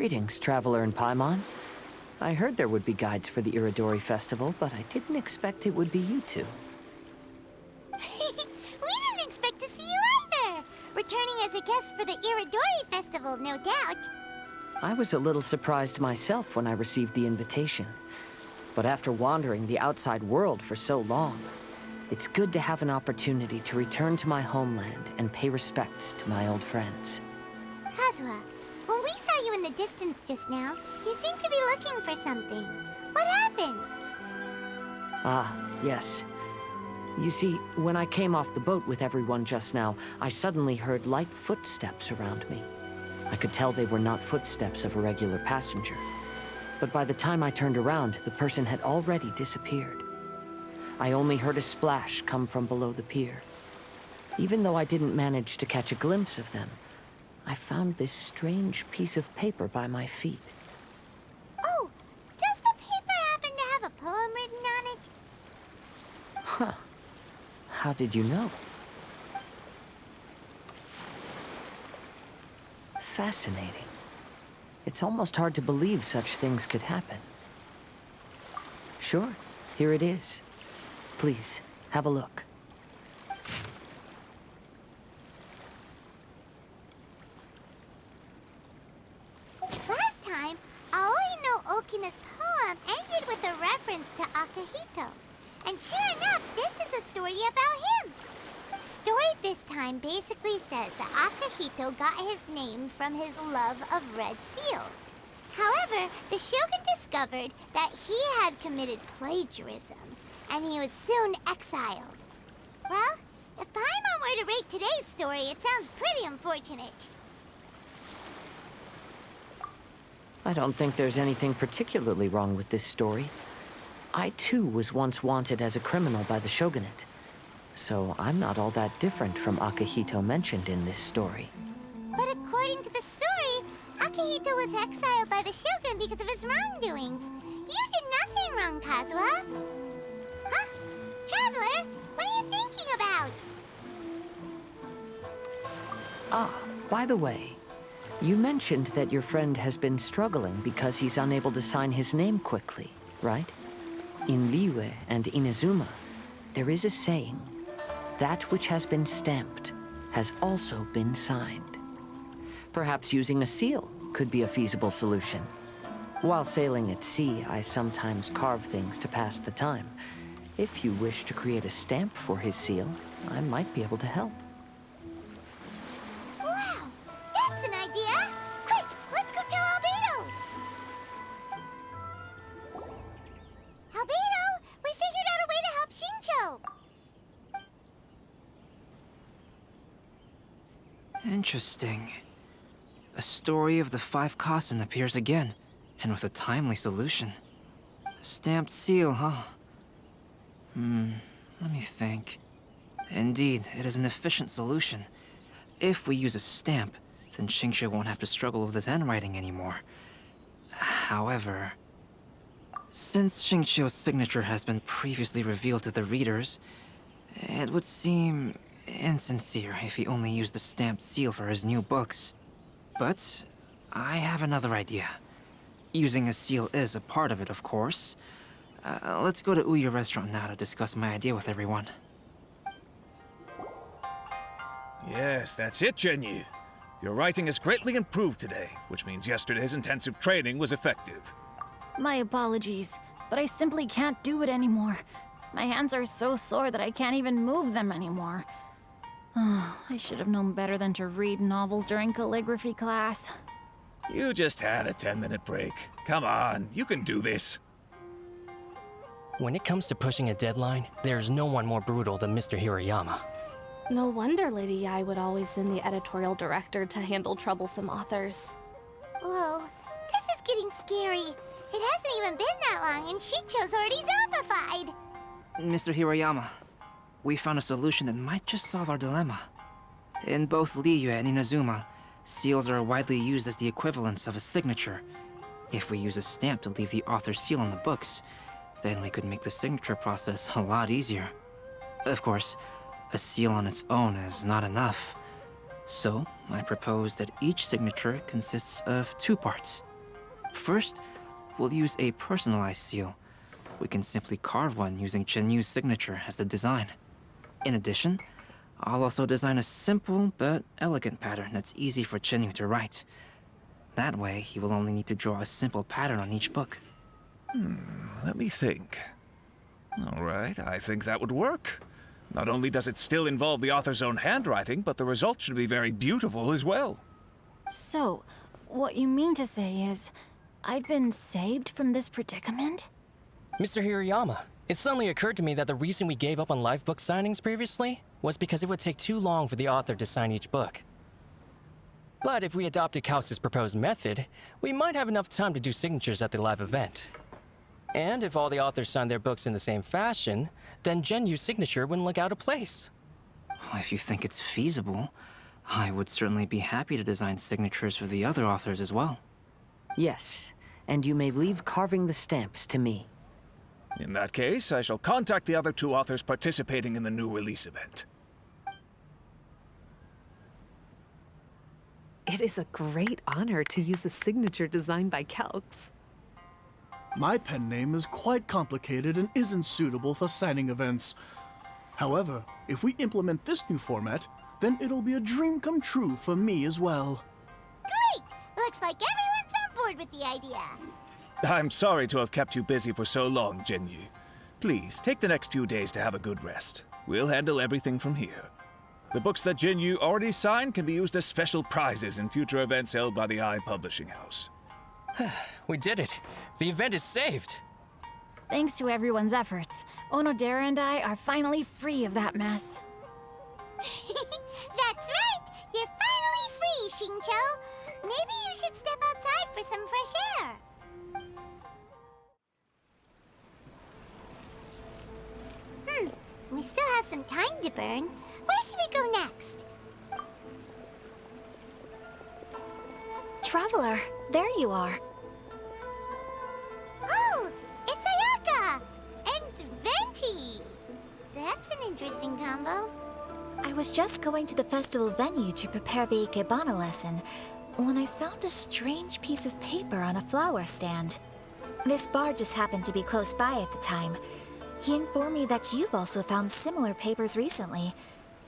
Greetings, traveler in Paimon. I heard there would be guides for the Iridori Festival, but I didn't expect it would be you two. We didn't expect to see you either! Returning as a guest for the Iridori Festival, no doubt. I was a little surprised myself when I received the invitation. But after wandering the outside world for so long, it's good to have an opportunity to return to my homeland and pay respects to my old friends. Kazuha, when we saw you in the distance just now, you seemed to be looking for something. What happened? Ah, yes. You see, when I came off the boat with everyone just now, I suddenly heard light footsteps around me. I could tell they were not footsteps of a regular passenger. But by the time I turned around, the person had already disappeared. I only heard a splash come from below the pier. Even though I didn't manage to catch a glimpse of them, I found this strange piece of paper by my feet. Oh, does the paper happen to have a poem written on it? Huh. How did you know? Fascinating. It's almost hard to believe such things could happen. Sure, here it is. Please, have a look. Last time, Aoi no Okina's poem ended with a reference to Akihito. And sure enough, this is a story about him. The story this time basically says that Akihito got his name from his love of red seals. However, the Shogun discovered that he had committed plagiarism, and he was soon exiled. Well, if Paimon were to rate today's story, it sounds pretty unfortunate. I don't think there's anything particularly wrong with this story. I too was once wanted as a criminal by the shogunate. So I'm not all that different from Akihito mentioned in this story. But according to the story, Akihito was exiled by the Shogun because of his wrongdoings. You did nothing wrong, Kazuha. Huh? Traveler, what are you thinking about? Ah, by the way, you mentioned that your friend has been struggling because he's unable to sign his name quickly, right? In Liyue and Inazuma, there is a saying, that which has been stamped has also been signed. Perhaps using a seal could be a feasible solution. While sailing at sea, I sometimes carve things to pass the time. If you wish to create a stamp for his seal, I might be able to help. Wow, that's an idea! Quick, let's go tell Albedo! Albedo, we figured out a way to help Shincho! Interesting. A story of the 5 Kasen appears again, and with a timely solution. A stamped seal, huh? Let me think. Indeed, it is an efficient solution. If we use a stamp, then Xingqiu won't have to struggle with his handwriting anymore. However, since Xingqiu's signature has been previously revealed to the readers, it would seem insincere if he only used the stamped seal for his new books. But I have another idea. Using a seal is a part of it, of course. Let's go to Ouya Restaurant now to discuss my idea with everyone. Yes, that's it, Genyu. Your writing has greatly improved today, which means yesterday's intensive training was effective. My apologies, but I simply can't do it anymore. My hands are so sore that I can't even move them anymore. I should have known better than to read novels during calligraphy class. You just had a 10-minute break. Come on, you can do this. When it comes to pushing a deadline, there's no one more brutal than Mr. Hirayama. No wonder Lady Yai would always send the editorial director to handle troublesome authors. Whoa, this is getting scary. It hasn't even been that long and Shincho's already zombified. Mr. Hirayama, we found a solution that might just solve our dilemma. In both Liyue and Inazuma, seals are widely used as the equivalents of a signature. If we use a stamp to leave the author's seal on the books, then we could make the signature process a lot easier. Of course, a seal on its own is not enough. So, I propose that each signature consists of 2 parts. First, we'll use a personalized seal. We can simply carve one using Chenyu's signature as the design. In addition, I'll also design a simple but elegant pattern that's easy for Chenyu to write. That way, he will only need to draw a simple pattern on each book. Let me think. All right, I think that would work. Not only does it still involve the author's own handwriting, but the result should be very beautiful as well. So, what you mean to say is, I've been saved from this predicament? Mr. Hirayama, it suddenly occurred to me that the reason we gave up on live book signings previously was because it would take too long for the author to sign each book. But if we adopted Calx's proposed method, we might have enough time to do signatures at the live event. And if all the authors signed their books in the same fashion, then Genyu's signature wouldn't look out of place. If you think it's feasible, I would certainly be happy to design signatures for the other authors as well. Yes, and you may leave carving the stamps to me. In that case, I shall contact the other two authors participating in the new release event. It is a great honor to use a signature designed by Calx. My pen name is quite complicated and isn't suitable for signing events. However, if we implement this new format, then it'll be a dream come true for me as well. Great! Looks like everyone's on board with the idea. I'm sorry to have kept you busy for so long, Genyu. Please, take the next few days to have a good rest. We'll handle everything from here. The books that Genyu already signed can be used as special prizes in future events held by the Publishing House. We did it. The event is saved. Thanks to everyone's efforts, Onodera and I are finally free of that mess. That's right! You're finally free, Xingqiu! Maybe you should step outside for some fresh air. We still have some time to burn. Where should we go next? Traveler, there you are. Oh, it's Ayaka! And Venti! That's an interesting combo. I was just going to the festival venue to prepare the Ikebana lesson when I found a strange piece of paper on a flower stand. This bard just happened to be close by at the time. He informed me that you've also found similar papers recently.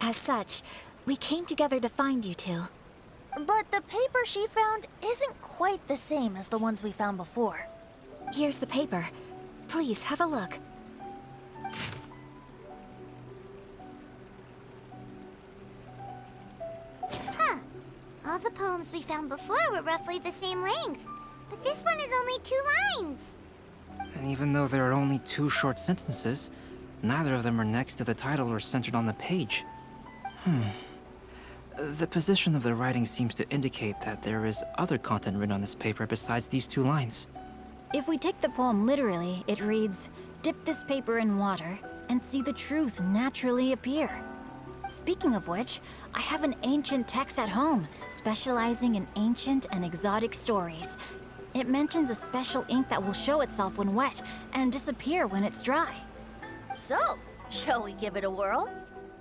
As such, we came together to find you two. But the paper she found isn't quite the same as the ones we found before. Here's the paper. Please, have a look. Huh. All the poems we found before were roughly the same length. But this one is only 2 lines. And even though there are only 2 short sentences, neither of them are next to the title or centered on the page. The position of the writing seems to indicate that there is other content written on this paper besides these 2 lines. If we take the poem literally, it reads, "Dip this paper in water and see the truth naturally appear." Speaking of which, I have an ancient text at home, specializing in ancient and exotic stories. It mentions a special ink that will show itself when wet and disappear when it's dry. So, shall we give it a whirl?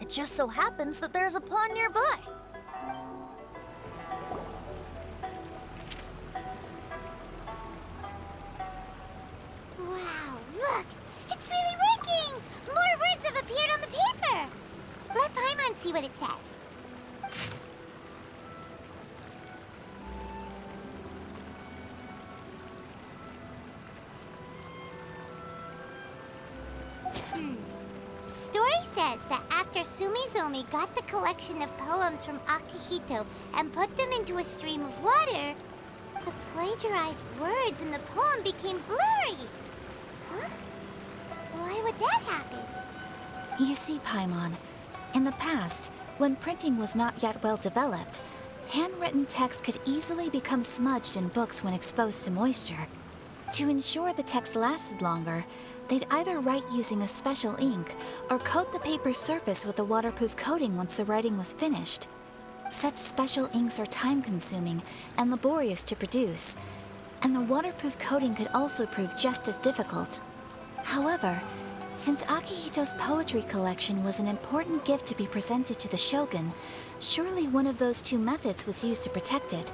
It just so happens that there's a pond nearby. Wow, look! It's really working! More words have appeared on the paper! Let Paimon see what it says. The story says that after Sumizomi got the collection of poems from Akihito and put them into a stream of water, the plagiarized words in the poem became blurry. Huh? Why would that happen? You see, Paimon, in the past, when printing was not yet well developed, handwritten text could easily become smudged in books when exposed to moisture. To ensure the text lasted longer, they'd either write using a special ink or coat the paper's surface with a waterproof coating once the writing was finished. Such special inks are time-consuming and laborious to produce, and the waterproof coating could also prove just as difficult. However, since Akihito's poetry collection was an important gift to be presented to the shogun, surely one of those 2 methods was used to protect it.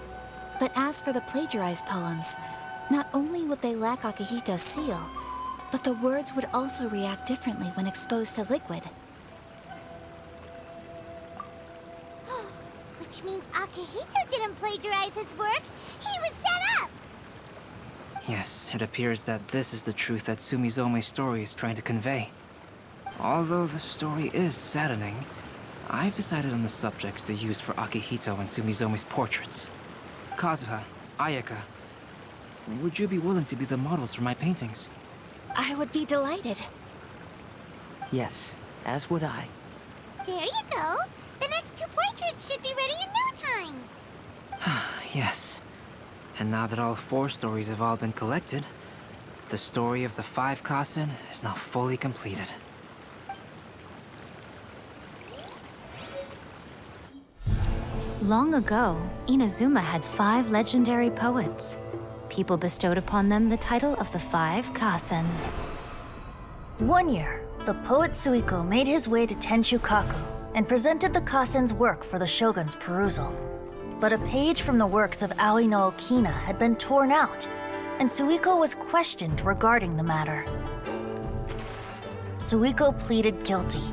But as for the plagiarized poems, Not only would they lack Akihito's seal, but the words would also react differently when exposed to liquid. Which means Akihito didn't plagiarize his work. He was set up! Yes, it appears that this is the truth that Sumizome's story is trying to convey. Although the story is saddening, I've decided on the subjects to use for Akihito and Sumizome's portraits. Kazuha, Ayaka, would you be willing to be the models for my paintings? I would be delighted. Yes, as would I. There you go. The next 2 portraits should be ready in no time. Yes. And now that all 4 stories have all been collected, the story of the 5 Kasen is now fully completed. Long ago, Inazuma had 5 legendary poets. People bestowed upon them the title of the 5 Kasen. One year, the poet Suiko made his way to Tenshukaku and presented the Kasen's work for the shogun's perusal. But a page from the works of Aoi no Okina had been torn out, and Suiko was questioned regarding the matter. Suiko pleaded guilty.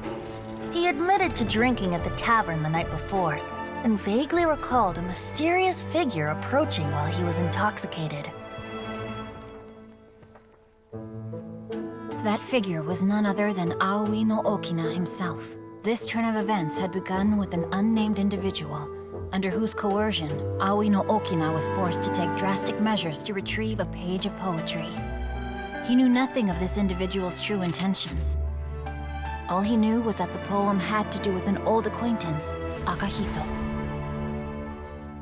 He admitted to drinking at the tavern the night before, and vaguely recalled a mysterious figure approaching while he was intoxicated. That figure was none other than Aoi no Okina himself. This turn of events had begun with an unnamed individual, under whose coercion, Aoi no Okina was forced to take drastic measures to retrieve a page of poetry. He knew nothing of this individual's true intentions. All he knew was that the poem had to do with an old acquaintance, Akihito.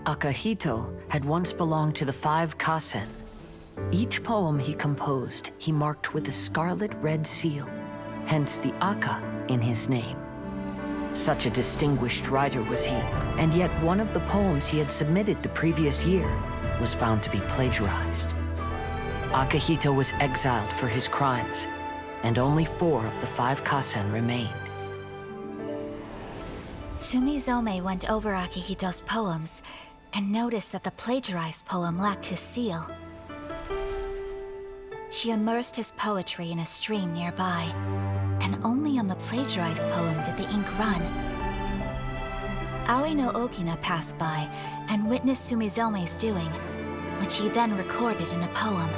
Akihito had once belonged to the 5 Kasen. Each poem he composed, he marked with a scarlet red seal, hence the Aka in his name. Such a distinguished writer was he, and yet one of the poems he had submitted the previous year was found to be plagiarized. Akihito was exiled for his crimes, and only 4 of the 5 Kasen remained. Sumizome went over Akihito's poems and noticed that the plagiarized poem lacked his seal. She immersed his poetry in a stream nearby, and only on the plagiarized poem did the ink run. Aoi no Okina passed by and witnessed Sumizome's doing, which he then recorded in a poem.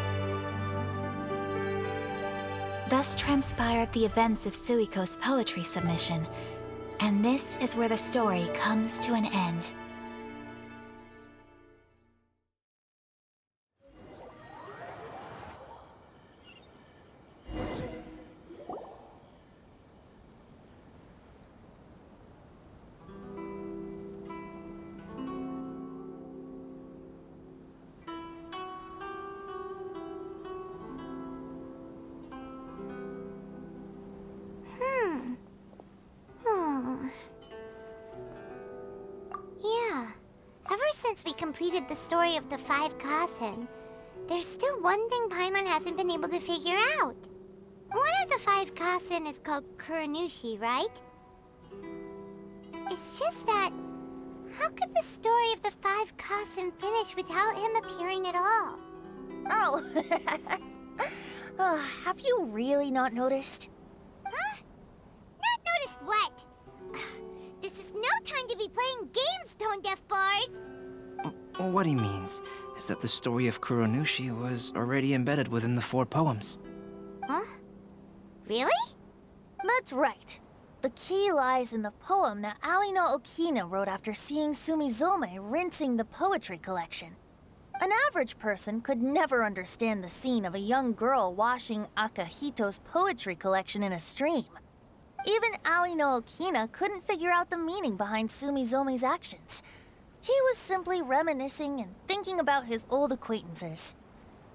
Thus transpired the events of Suiko's poetry submission, and this is where the story comes to an end. Yeah. Ever since we completed the story of the 5 Kasen, there's still one thing Paimon hasn't been able to figure out. One of the 5 Kasen is called Kuronushi, right? It's just that, how could the story of the 5 Kasen finish without him appearing at all? Oh, have you really not noticed? Huh? Not noticed what? This is no time to be playing games, Tone Deaf Bard! What he means is that the story of Kuronushi was already embedded within the 4 poems. Huh? Really? That's right. The key lies in the poem that Aoi no Okina wrote after seeing Sumizome rinsing the poetry collection. An average person could never understand the scene of a young girl washing Akihito's poetry collection in a stream. Even Aoi no Okina couldn't figure out the meaning behind Sumizome's actions. He was simply reminiscing and thinking about his old acquaintances.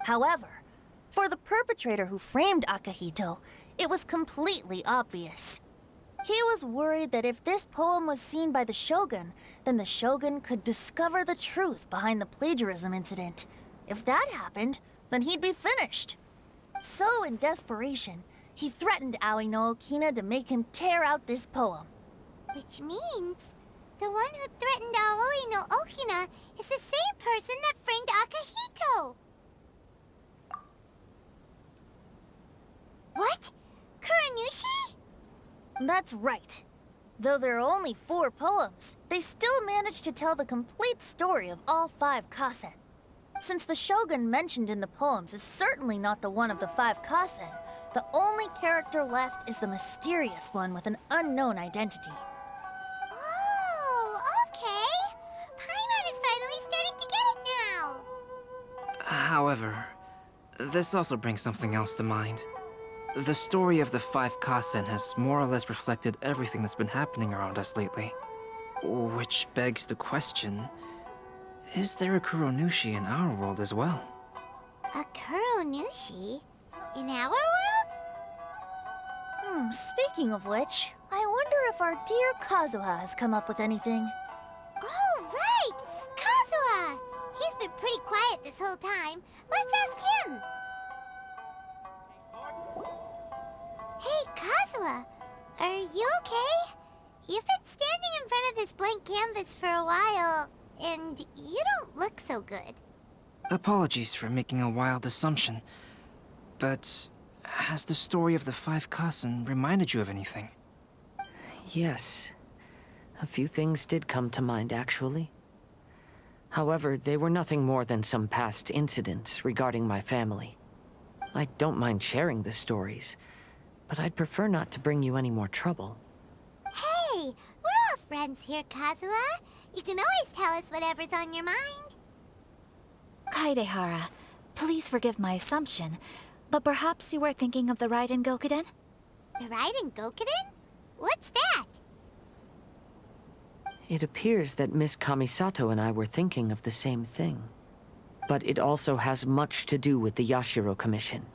However, for the perpetrator who framed Akihito, it was completely obvious. He was worried that if this poem was seen by the Shogun, then the Shogun could discover the truth behind the plagiarism incident. If that happened, then he'd be finished. So, in desperation, he threatened Aoi no Okina to make him tear out this poem. Which means, the one who threatened Aoi no Okina is the same person that framed Akihito! What? Kuranushi? That's right. Though there are only 4 poems, they still managed to tell the complete story of all 5 Kasen. Since the shogun mentioned in the poems is certainly not the one of the 5 Kasen, the only character left is the mysterious one with an unknown identity. Oh, okay. Paimon is finally starting to get it now. However, this also brings something else to mind. The story of the 5 Kasen has more or less reflected everything that's been happening around us lately. Which begs the question, is there a Kuronushi in our world as well? A Kuranushi? In our world? Speaking of which, I wonder if our dear Kazuha has come up with anything. Oh, right! Kazuha! He's been pretty quiet this whole time. Let's ask him. Hey, Kazuha, are you okay? You've been standing in front of this blank canvas for a while, and you don't look so good. Apologies for making a wild assumption, but has the story of the 5 Kasen reminded you of anything? Yes. A few things did come to mind, actually. However, they were nothing more than some past incidents regarding my family. I don't mind sharing the stories, but I'd prefer not to bring you any more trouble. Hey, we're all friends here, Kazuha. You can always tell us whatever's on your mind. Kaidehara, please forgive my assumption, but perhaps you were thinking of the Raiden Gokuden? The Raiden Gokuden? What's that? It appears that Miss Kamisato and I were thinking of the same thing. But it also has much to do with the Yashiro Commission.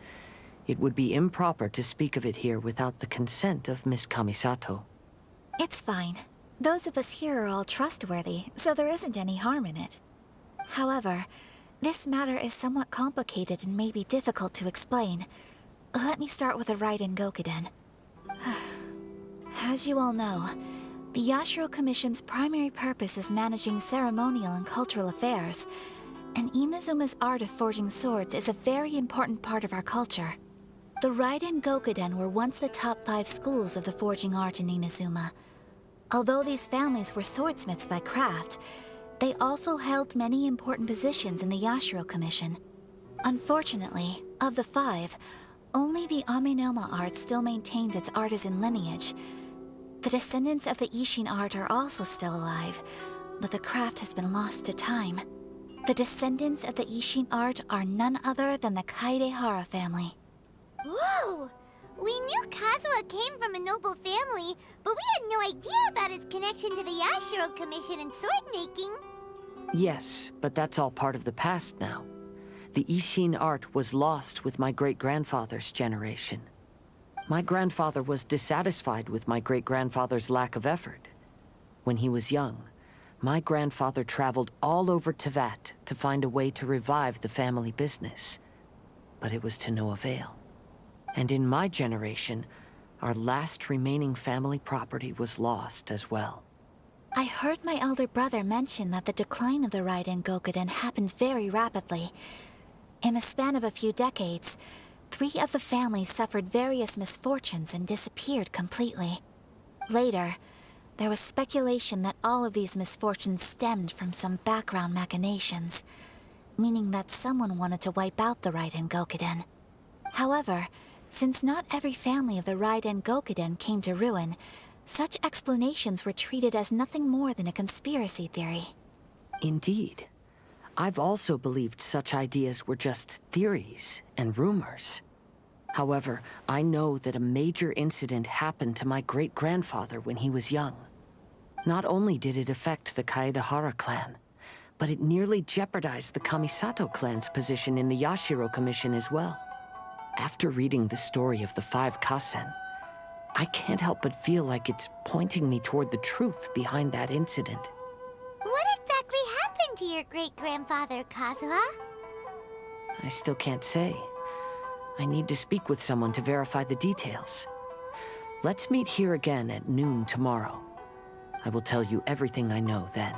It would be improper to speak of it here without the consent of Miss Kamisato. It's fine. Those of us here are all trustworthy, so there isn't any harm in it. However, this matter is somewhat complicated and may be difficult to explain. Let me start with the Raiden Gokuden. As you all know, the Yashiro Commission's primary purpose is managing ceremonial and cultural affairs, and Inazuma's art of forging swords is a very important part of our culture. The Raiden Gokuden were once the top 5 schools of the forging art in Inazuma. Although these families were swordsmiths by craft, they also held many important positions in the Yashiro Commission. Unfortunately, of the 5, only the Amenoma art still maintains its artisan lineage. The descendants of the Ishin art are also still alive, but the craft has been lost to time. The descendants of the Ishin art are none other than the Kaidehara family. Whoa! We knew Kazuha came from a noble family, but we had no idea about his connection to the Yashiro Commission and sword making. Yes, but that's all part of the past now. The Ishin art was lost with my great-grandfather's generation. My grandfather was dissatisfied with my great-grandfather's lack of effort. When he was young, my grandfather traveled all over Tevat to find a way to revive the family business. But it was to no avail. And in my generation, our last remaining family property was lost as well. I heard my elder brother mention that the decline of the Raiden Gokuden happened very rapidly. In the span of a few decades, 3 of the families suffered various misfortunes and disappeared completely. Later, there was speculation that all of these misfortunes stemmed from some background machinations, meaning that someone wanted to wipe out the Raiden Gokuden. However, since not every family of the Raiden Gokuden came to ruin, such explanations were treated as nothing more than a conspiracy theory. Indeed. I've also believed such ideas were just theories and rumors. However, I know that a major incident happened to my great-grandfather when he was young. Not only did it affect the Kaedehara clan, but it nearly jeopardized the Kamisato clan's position in the Yashiro Commission as well. After reading the story of the 5 Kasen, I can't help but feel like it's pointing me toward the truth behind that incident. What exactly happened to your great-grandfather, Kazuha? I still can't say. I need to speak with someone to verify the details. Let's meet here again at noon tomorrow. I will tell you everything I know then.